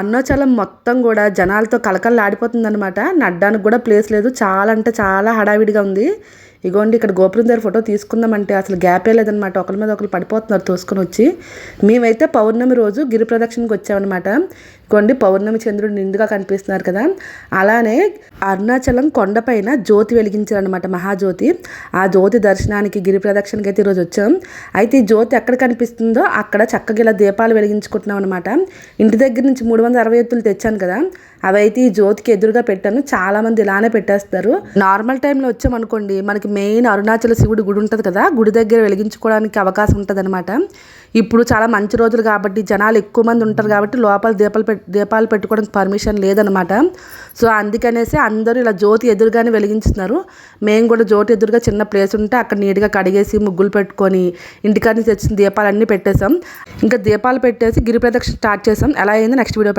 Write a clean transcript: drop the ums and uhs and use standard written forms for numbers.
అరుణాచలం మొత్తం కూడా జనాలతో కలకలలాడిపోతుందనమాట. నడ్డానికి కూడా ప్లేస్ లేదు. చాలా అంటే చాలా హడావిడిగా ఉంది. ఇగోండి ఇక్కడ గోపురం దగ్గర ఫోటో తీసుకుందామంటే అసలు గ్యాపే లేదనమాట. ఒకరి మీద ఒకరు పడిపోతున్నారు తోసుకొని వచ్చి. మేమైతే పౌర్ణమి రోజు గిరి ప్రదక్షిణకి వచ్చామన్నమాట. ఇగోండి పౌర్ణమి చంద్రుడు నిండుగా కనిపిస్తున్నారు కదా. అలానే అరుణాచలం కొండపైన జ్యోతి వెలిగించారనమాట, మహాజ్యోతి. ఆ జ్యోతి దర్శనానికి గిరి ప్రదక్షిణకి అయితే ఈరోజు వచ్చాం. అయితే ఈ జ్యోతి ఎక్కడ కనిపిస్తుందో అక్కడ చక్కగా ఇలా దీపాలు వెలిగించుకుంటున్నాం అనమాట. ఇంటి దగ్గర నుంచి 360 ఒత్తులు తెచ్చాను కదా, అవైతే ఈ జ్యోతికి ఎదురుగా పెట్టాను. చాలామంది ఇలానే పెట్టేస్తారు. నార్మల్ టైంలో వచ్చామనుకోండి, మనకి మెయిన్ అరుణాచల శివుడి గుడి ఉంటుంది కదా, గుడి దగ్గర వెలిగించుకోవడానికి అవకాశం ఉంటుంది అనమాట. ఇప్పుడు చాలా మంచి రోజులు కాబట్టి జనాలు ఎక్కువ మంది ఉంటారు కాబట్టి లోపల దీపాలు పెట్టుకోవడానికి పర్మిషన్ లేదనమాట. సో అందుకనేసి అందరూ ఇలా జ్యోతి ఎదురుగానే వెలిగించుతున్నారు. మేము కూడా జ్యోతి ఎదురుగా చిన్న ప్లేస్ ఉంటే అక్కడ నీట్గా కడిగేసి ముగ్గులు పెట్టుకొని ఇంటికాడ నుంచి తెచ్చిన దీపాలన్నీ పెట్టేసాం. ఇంకా దీపాలు పెట్టేసి గిరి ప్రదక్షిణ స్టార్ట్ చేసాం. ఎలా అయిందో నెక్స్ట్ వీడియో